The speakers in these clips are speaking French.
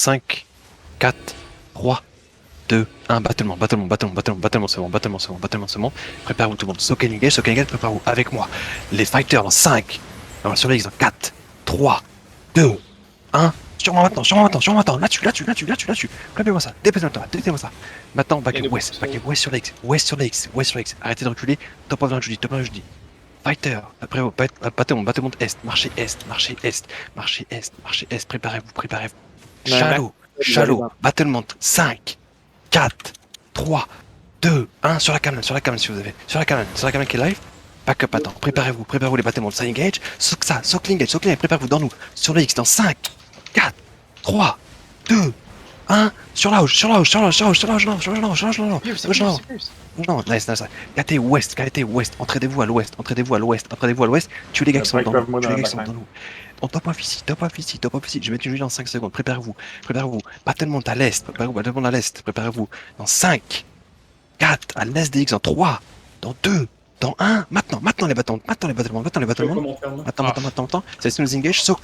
5, 4, 3, 2, 1, battlement, c'est bon. Préparez-vous tout le monde. Soken engage, préparez-vous avec moi. Les fighters dans 5, sur les X dans 4, 3, 2, 1. Sur moi maintenant. Là-dessus. Clapez-moi ça, dépêchez-moi ça. Maintenant, back west sur les X. Arrêtez de reculer. Top of Judy. Fighter, après vous, battez-moi est, marchez est. Préparez-vous. Shallow, battlement, 5, 4, 3, 2, 1, sur la caméra si vous avez. Sur la caméra qui est live. Back up, attends, préparez-vous les bâtiments, ça engage. Soak engage, préparez-vous dans nous. Sur le X, dans 5, 4, 3, 2, 1, sur la hoche. Non, nice. KT ouest, entraidez-vous à l'ouest. Tuez les gars qui sont dans nous. On top off ici. Je vais mettre une juge dans 5 secondes. Préparez-vous. Battlement à l'est. Préparez-vous. Dans 5, 4, à l'est des X, dans 3, dans 2, dans 1. Maintenant les battlements. Attends. C'est nous engage. Soak.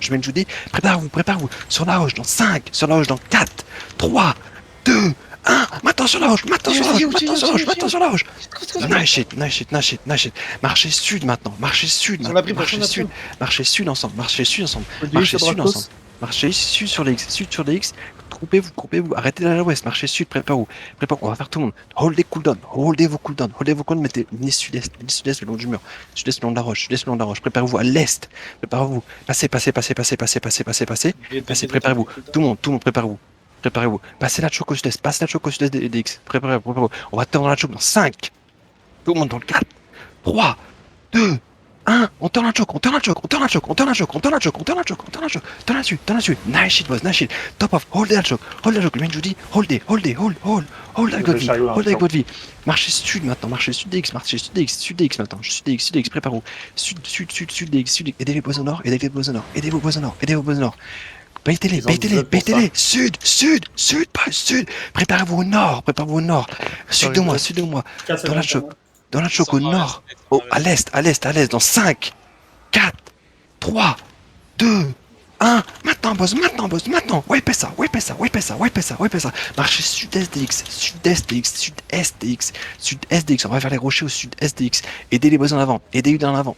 Je mets une Judy. Préparez-vous. Sur la hoche, dans 5, dans 4, 3, 2, 1. Maintenant sur la hoche. Nice shit. Marchez sud maintenant. Marchez sud ensemble. Marchez sud sur les X. Groupez-vous. Arrêtez d'aller à l'ouest. Marchez sud. Préparez-vous. On va faire tout le monde. Holdez vos cooldowns. Venez sud-est le long du mur. Sud-est le long de la roche. Préparez-vous à l'est. Passez. Préparez-vous. Tout le monde, préparez-vous. Passez la choke au sud-est. Des X. Préparez-vous. On va turn dans la choke dans 5. Tout le monde dans le 4, 3, 2, 1. On turn la choke. Turn Nice shit. Top off. Hold la choke. Le mec Judy. Hold avec votre vie. Marchez sud maintenant. Sud des X maintenant. Sud des X. Préparez-vous. Sud des X. Aidez les boys au nord. Baitez-les. Sud. Préparez-vous au nord. Sud de moi. Dans la choke au nord. À l'est. Dans 5, 4, 3, 2, 1. Maintenant, boss. Wipe ça. Marchez sud-est des X. On va vers les rochers au sud-est des X. Aidez les boss en avant. Aidez-les dans l'avant.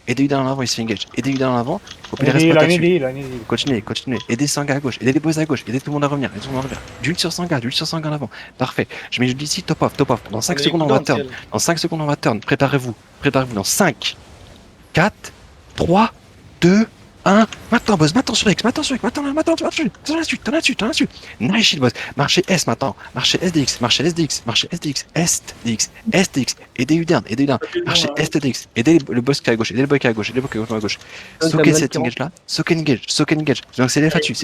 Il se fait engage. Aidez-les dans l'avant. Faut qu'il reste pas dessus. Continuez. Aidez Sanga à gauche. Aidez les boss à gauche. Aidez tout le monde à revenir. D'huile sur Sanga en avant. Parfait. Je mets d'ici top off. Dans 5 secondes, on va turn. Préparez-vous. Dans 5, 4, 3, 2, 1. Maintenant, boss. Maintenant sur X. Maintenant, T'en as dessus. Nice shit, boss. Marchez S maintenant. Marchez SDX. Aidez Udern. Marchez SDX. Aidez le boss qui est à gauche. Soakez cette engage là. Soak engage. Donc c'est les fatus.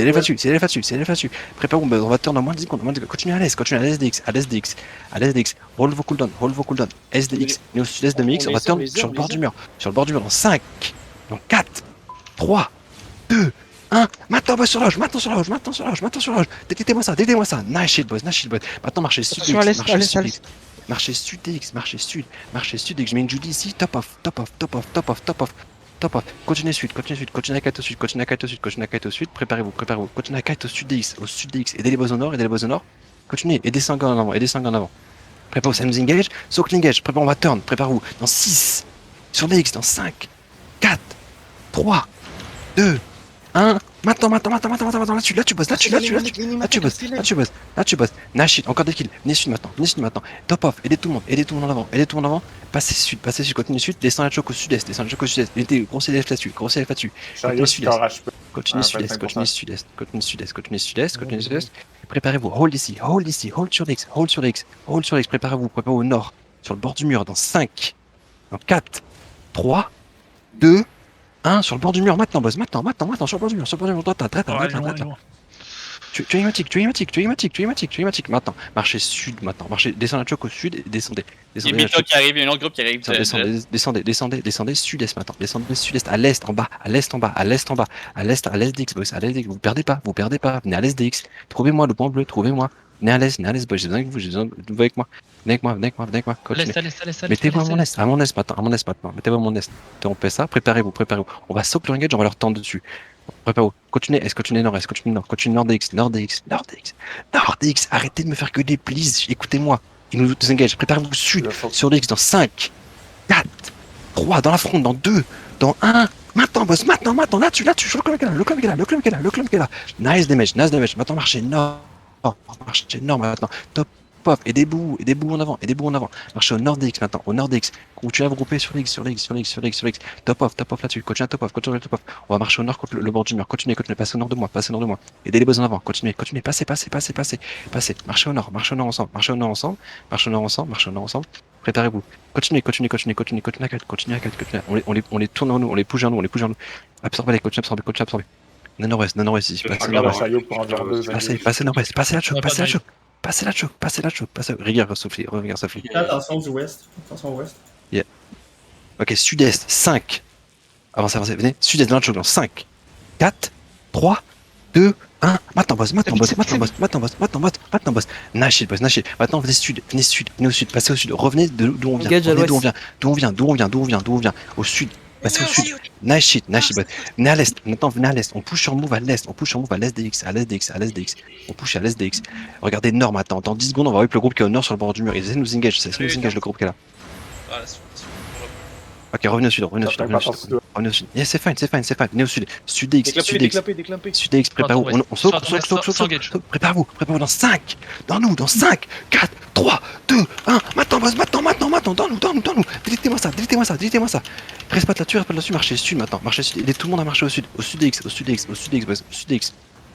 Préparez-vous. On va turn dans moins de 10 secondes. Continuez à l'est. À l'SDX. Roll vos cooldowns. SDX. Néo sud-est de MX. On va turn sur le bord du mur. Dans 5, dans 4, 3, 2, 1. Maintenant, boss sur la loge. Détectez-moi ça. Nice shit, boss. Maintenant, marchez sud. Marchez sud. Je mets une Judy ici. Top off. Continuez sud. Continuez à kite au sud. Préparez-vous. Continuez à kite au sud DX. Aidez les boss au nord. Continuez. Aidez Sanga en avant. Préparez-vous. Ça nous engage. Soak l'engage. On va turn. Préparez-vous. Dans 6. Sur DX. Dans 5, 4, 3, 2, 1. Maintenant. Là tu bosses. Nice shit. Encore des kills. Venez sud maintenant. Top off. Aidez tout le monde en avant. Passez sud. Continue sud. Descends la choke au sud-est. Mettez gros CDF là-dessus. Continue sud-est. Préparez-vous. Hold ici. Hold sur l'X. Préparez-vous au nord. Sur le bord du mur. Dans 5, dans 4, 3, 2, 1 sur le bord du mur. Maintenant, boss. Maintenant, sur le bord du mur. Droite. Tu es hématique. Maintenant, marchez sud. Descendez la choke au sud et descendez. Il y a Mito qui arrive, il y a une autre groupe qui arrive. Descendez sud-est maintenant. Descendez sud-est, à l'est en bas. À l'est d'X, boss. Vous perdez pas. Venez à l'est d'X. Trouvez-moi le point bleu, Venez à l'est, boss. J'ai besoin de vous avec moi. Venez avec moi. Continuez. Mettez-vous à mon est maintenant. Mettez-vous à mon est. On fait ça. Préparez-vous. On va soak le engage, on va leur tendre dessus. Préparez-vous. Continuez est, continuez nord-est, continuez nord, continuez nord-DX, nord-DX, nord-DX, nord-DX. Arrêtez de me faire que des please, écoutez-moi. Ils nous engage. Préparez-vous sud, sur l'X dans 5, 4, 3, dans la fronde, dans 2, dans 1. Maintenant, boss, maintenant, là-dessus, le club est là. Nice damage. Maintenant, marchez nord. Marchez nord maintenant. Top off. Et des bouts en avant. Marchez au nord DX maintenant, au nord DX. Continuez à vous grouper sur l'X. Top off là-dessus. Continuez à top off. On va marcher au nord contre le bord du mur. Continuez, passez au nord de moi. Aidez les boss en avant. Continuez. Passez. Marchez au nord ensemble. Préparez-vous. Continuez à 4. On les tourne en nous, on les pousse en nous. Absorbez les coachs, absorbez. Nord-ouest ici. Passez nord-ouest. Passez nord-ouest. Passez la choc. Regarde, Sophie. Attention du ouest. Ok, sud-est, 5. Avancez. Venez. Sud-est dans la choc dans 5, 4, 3, 2, 1. Maintenant, boss. Nice shit, boss. Maintenant, venez au sud. Passez au sud. Revenez d'où on vient. D'où on vient. Au sud. Passez au sud. Nice shit, boss. Venez à l'est. Maintenant, venez à l'est. On push sur move à l'est. À l'est DX. On push à l'est DX. Regardez nord maintenant. Dans 10 secondes, on va voir le groupe qui est au nord sur le bord du mur. Ils essaient de nous engage. C'est nous engage le groupe qui est là. Voilà, Ok, revenez au sud. Yeah, c'est fine. Venez au sud. Sud DX. Sud DX, préparez-vous. On saute. Préparez-vous dans 5. Dans 5, 4, 3, 2, 1. Maintenant, boss. Dans nous. Délitez-moi ça. Reste pas là-dessus. Marchez sud maintenant. Aidez tout le monde à marcher au sud. Au sud DX, boss. Sud DX.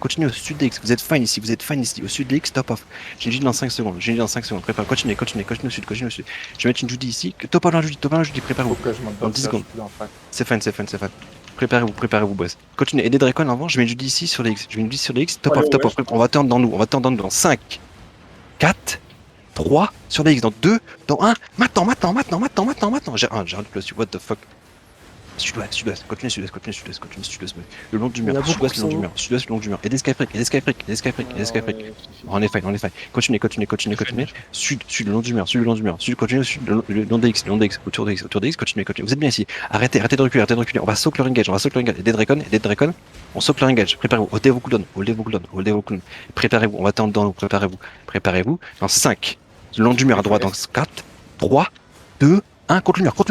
Continuez au sud DX. Vous êtes fine ici. Au sud DX, top off. J'ai une Judy dans 5 secondes. Préparez. Continuez au sud. Je vais mettre une Judy ici. Top on Judy. Préparez-vous. Dans 10 secondes. C'est fine. Préparez-vous, boss. Continuez. Aidez Dracon avant. Je mets une Judy ici sur les X. Top off. On va attendre dans nous. Dans 5, 4, 3, sur les X. Dans 2, dans 1. Maintenant. J'ai un de plus. What the fuck? Sud-ouest. Continuez sud-ouest. Le long du mur. Sud-ouest, le long du mur. Aidez Skyfreak. On est fine. Continuez. Sud, le long du mur. Continuez au sud, le long des X. Autour des X. Continuez. Vous êtes bien ici. Arrêtez de reculer. On va soak leur engage. Aidez Dracon. On soak leur engage. Préparez-vous. Holdez vos cooldowns. Préparez-vous. On va attendre dans nous. Préparez-vous. Dans 5. Le long du mur à droite. Dans 4, 3, 2, 1. Contre le mur. Traite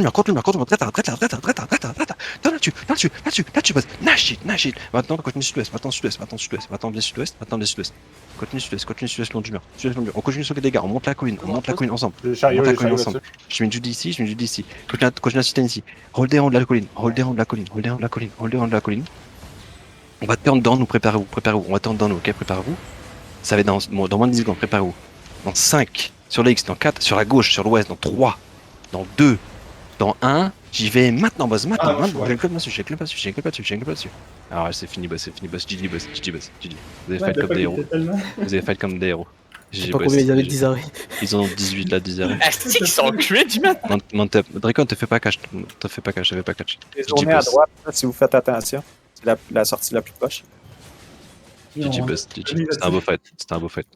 là-dessus, boss. Nice shit. Maintenant, continue sud-ouest. Maintenant, bien sud-ouest. Continue sud-ouest, le long du mur. On continue sur les dégâts. On monte la colline ensemble. Je mets une Judy ici. Continue à citer ici. Holdez en haut de la colline. On va turn dans nous. Préparez-vous. On va turn dans nous. Ok, préparez-vous. Ça va être dans moins de 10 secondes. Préparez-vous. Dans 5, sur l'X. Dans 4, sur la gauche, sur l'ouest. Dans 3. Dans 2, dans 1, j'y vais maintenant, boss. J'ai le club là-dessus. Alors, c'est fini, boss. GG. Vous avez fight comme des héros. Je sais pas combien ils avaient de 10 arrêts. Ils en ont 18 là, 10 arrêts. Asti, ils sont cuits du matin. Dracon, te fais pas catch. J'avais pas catch. Tournez à droite, là, si vous faites attention. C'est la sortie la plus proche. GG, boss. C'était un beau fight.